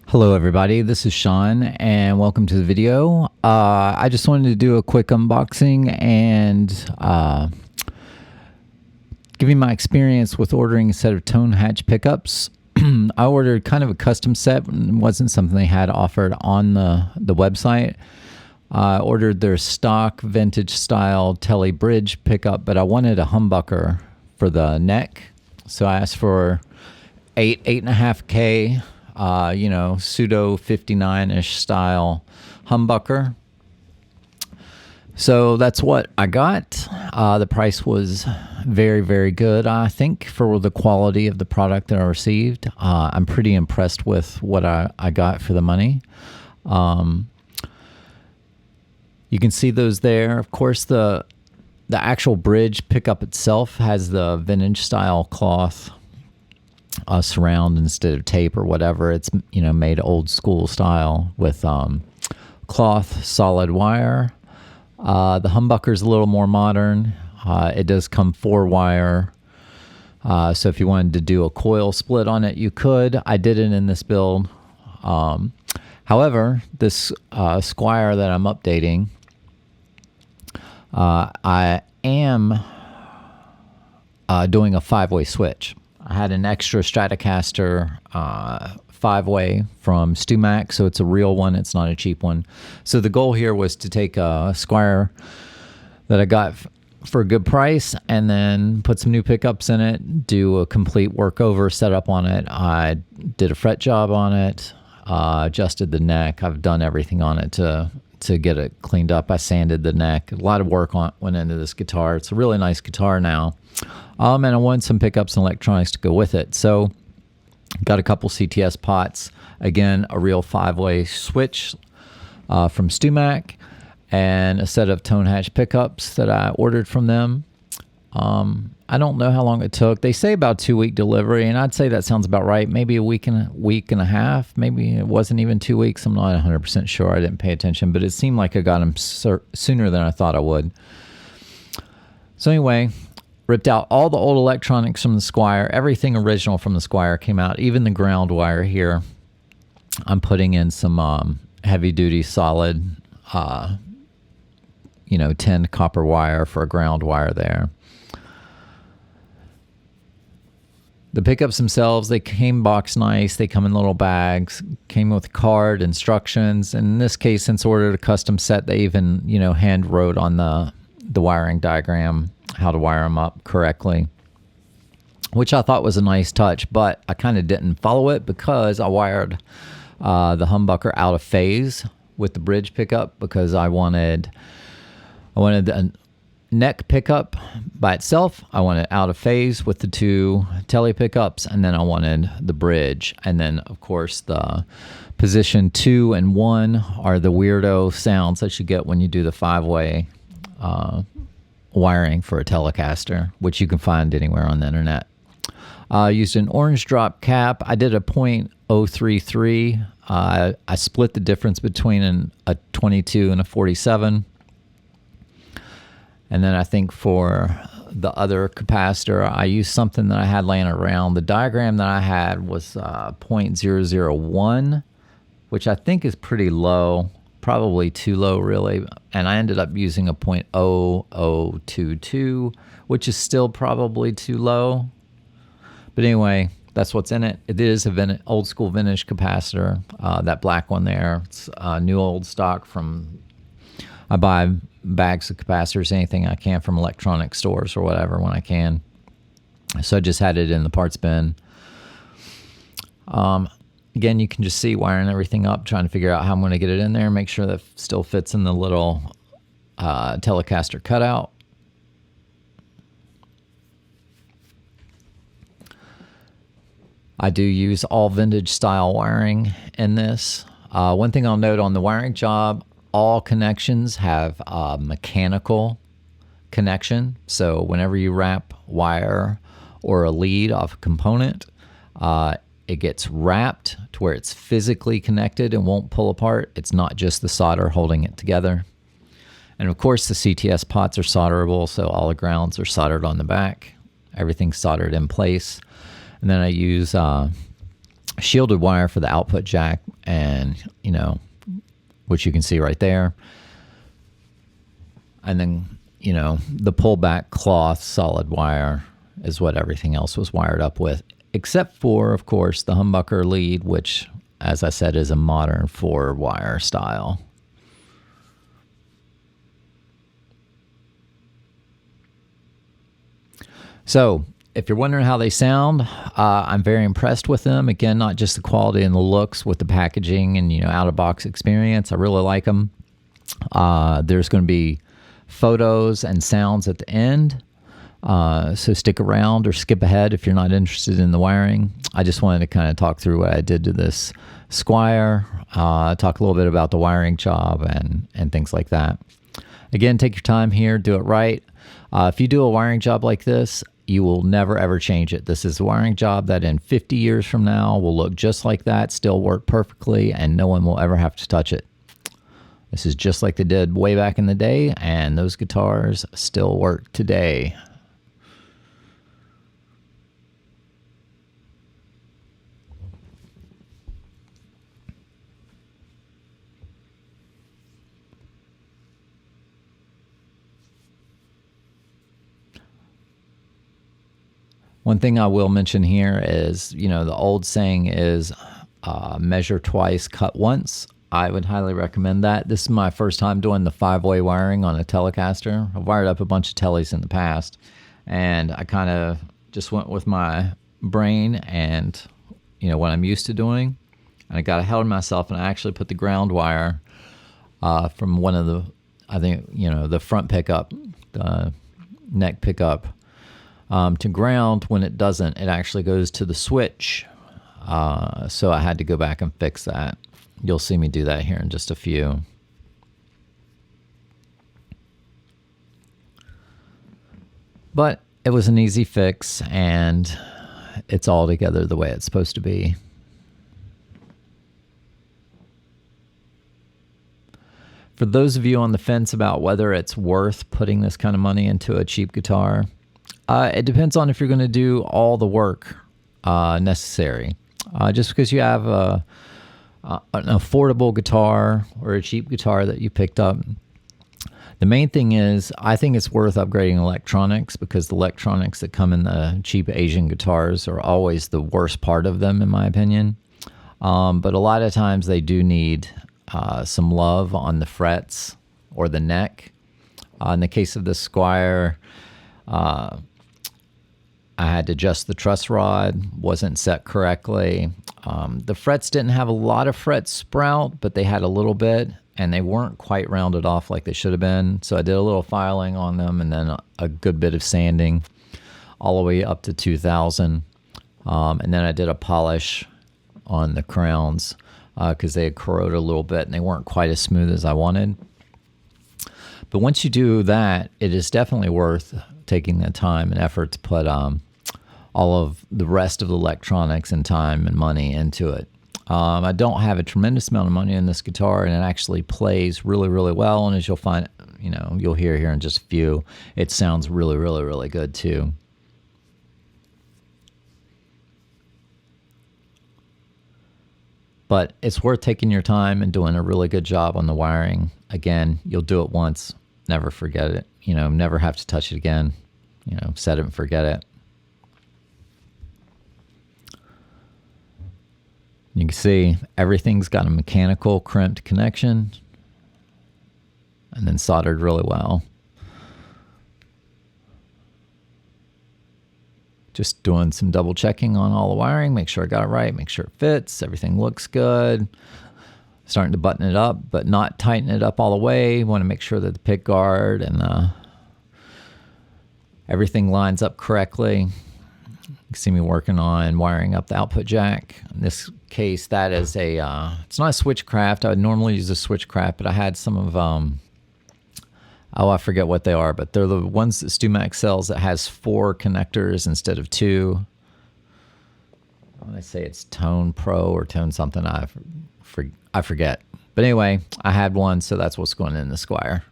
Hello everybody, this is Sean and welcome to the video. I just wanted to do a quick unboxing and give you my experience with ordering a set of Tone Hatch pickups. I ordered kind of a custom set, and it wasn't something they had offered on the website. I ordered their stock vintage style tele bridge pickup, but I wanted a humbucker for the neck. So I asked for 8.5K. Pseudo 59-ish style humbucker. So that's what I got. The price was very, very good, I think, for the quality of the product that I received. I'm pretty impressed with what I got for the money. You can see those there. Of course, the actual bridge pickup itself has the vintage style cloth surround instead of tape or whatever. It's made old school style with cloth solid wire. The humbucker's a little more modern. It does come 4-wire, so if you wanted to do a coil split on it, you could. I did it in this build. However, this Squier that I'm updating, I am doing a 5-way switch. I had an extra Stratocaster 5-way from StuMac, so it's a real one. It's not a cheap one. So the goal here was to take a Squier that I got for a good price and then put some new pickups in it, do a complete workover setup on it. I did a fret job on it, adjusted the neck. I've done everything on it to get it cleaned up. I sanded the neck. A lot of work went into this guitar. It's a really nice guitar now. And I wanted some pickups and electronics to go with it. So got a couple CTS pots. Again, a real 5-way switch from StuMac and a set of Tone Hatch pickups that I ordered from them. I don't know how long it took. They say about 2-week delivery, and I'd say that sounds about right. Maybe a week and a half. Maybe it wasn't even 2 weeks. I'm not 100% sure. I didn't pay attention, but it seemed like I got them sooner than I thought I would. So anyway, ripped out all the old electronics from the Squier. Everything original from the Squier came out, even the ground wire here. I'm putting in some heavy-duty solid, 10 copper wire for a ground wire there. The pickups themselves, they came boxed nice. They come in little bags, came with card, instructions. And in this case, since I ordered a custom set, they even, hand wrote on the wiring diagram how to wire them up correctly, which I thought was a nice touch, but I kind of didn't follow it because I wired the humbucker out of phase with the bridge pickup because I wanted the neck pickup by itself. I wanted out of phase with the two tele pickups, and then I wanted the bridge. And then, of course, the position 2 and 1 are the weirdo sounds that you get when you do the 5-way wiring for a Telecaster, which you can find anywhere on the internet. I used an orange drop cap. I did a .033. I split the difference between a 22 and a 47. And then I think for the other capacitor, I used something that I had laying around. The diagram that I had was .001, which I think is pretty low, probably too low, really. And I ended up using a .0022, which is still probably too low. But anyway, that's what's in it. It is a old school vintage capacitor, that black one there. It's new old stock from, I buy bags of capacitors, anything I can from electronic stores or whatever when I can. So I just had it in the parts bin. Again, you can just see wiring everything up, trying to figure out how I'm going to get it in there, make sure that it still fits in the little Telecaster cutout. I do use all vintage style wiring in this. One thing I'll note on the wiring job, all connections have a mechanical connection. So whenever you wrap wire or a lead off a component, it gets wrapped to where it's physically connected and won't pull apart. It's not just the solder holding it together. And of course the CTS pots are solderable, so all the grounds are soldered on the back. Everything's soldered in place. And then I use shielded wire for the output jack and, you know, which you can see right there. And then, you know, the pullback cloth solid wire is what everything else was wired up with, except for, of course, the humbucker lead, which, as I said, is a modern 4-wire style. So if you're wondering how they sound, I'm very impressed with them. Again, not just the quality and the looks with the packaging and, you know, out-of-box experience. I really like them. There's going to be photos and sounds at the end. So stick around or skip ahead if you're not interested in the wiring. I just wanted to kind of talk through what I did to this Squier, talk a little bit about the wiring job and things like that. Again, take your time here, do it right. If you do a wiring job like this, you will never ever change it. This is a wiring job that in 50 years from now will look just like that, still work perfectly, and no one will ever have to touch it. This is just like they did way back in the day, and those guitars still work today. One thing I will mention here is, you know, the old saying is measure twice, cut once. I would highly recommend that. This is my first time doing the 5-way wiring on a Telecaster. I've wired up a bunch of Teles in the past, and I kind of just went with my brain and, you know, what I'm used to doing. And I got ahead of myself, and I actually put the ground wire from one of the, I think, you know, the front pickup, the neck pickup, to ground. When it doesn't, it actually goes to the switch. So I had to go back and fix that. You'll see me do that here in just a few. But it was an easy fix, and it's all together the way it's supposed to be. For those of you on the fence about whether it's worth putting this kind of money into a cheap guitar, it depends on if you're going to do all the work necessary. Just because you have an affordable guitar or a cheap guitar that you picked up, the main thing is I think it's worth upgrading electronics, because the electronics that come in the cheap Asian guitars are always the worst part of them, in my opinion. But a lot of times they do need some love on the frets or the neck. In the case of the Squier, I had to adjust the truss rod, wasn't set correctly. The frets didn't have a lot of fret sprout, but they had a little bit, and they weren't quite rounded off like they should have been. So I did a little filing on them, and then a good bit of sanding all the way up to 2000. And then I did a polish on the crowns because they had corroded a little bit and they weren't quite as smooth as I wanted. But once you do that, it is definitely worth taking the time and effort to put all of the rest of the electronics and time and money into it. I don't have a tremendous amount of money in this guitar, and it actually plays really, really well. And as you'll find, you know, you'll hear here in just a few, it sounds really, really, really good too. But it's worth taking your time and doing a really good job on the wiring. Again, you'll do it once, never forget it. You know, never have to touch it again. You know, set it and forget it. You can see everything's got a mechanical crimped connection and then soldered really well. Just doing some double checking on all the wiring, make sure I got it right, make sure it fits, everything looks good. Starting to button it up, but not tighten it up all the way. Want to make sure that the pick guard and everything lines up correctly. You can see me working on wiring up the output jack. In this case, that is a, it's not a Switchcraft. I would normally use a Switchcraft, but I had some of, oh, I forget what they are, but they're the ones that StewMac sells that has 4 connectors instead of 2. When I say it's Tone Pro or Tone something, I forget. But anyway, I had one, so that's what's going in the Squier.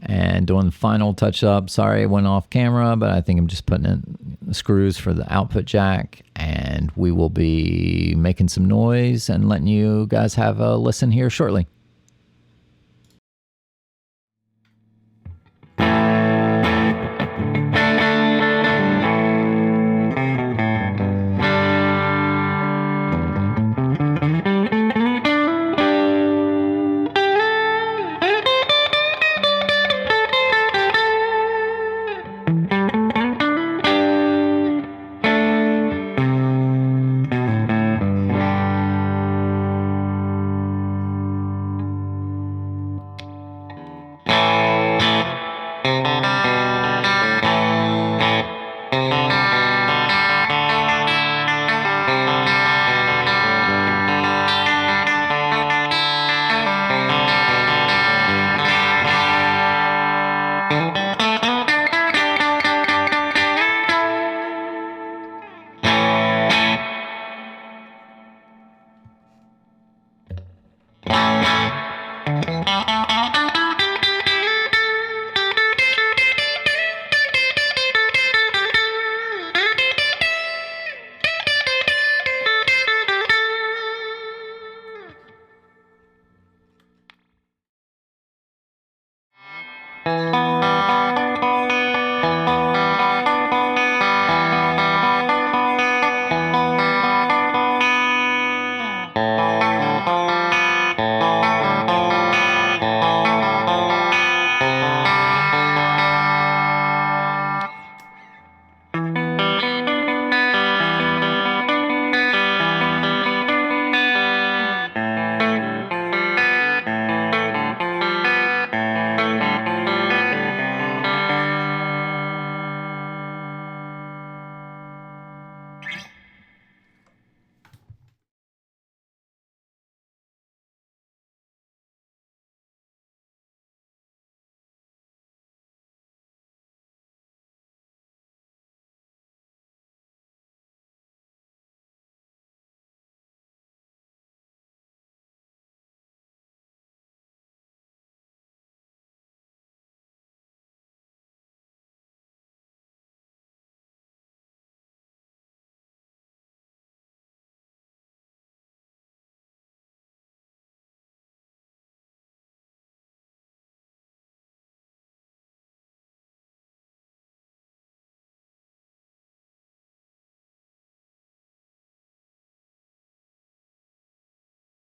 And doing the final touch up. Sorry, I went off camera, but I think I'm just putting in the screws for the output jack. And and we will be making some noise and letting you guys have a listen here shortly.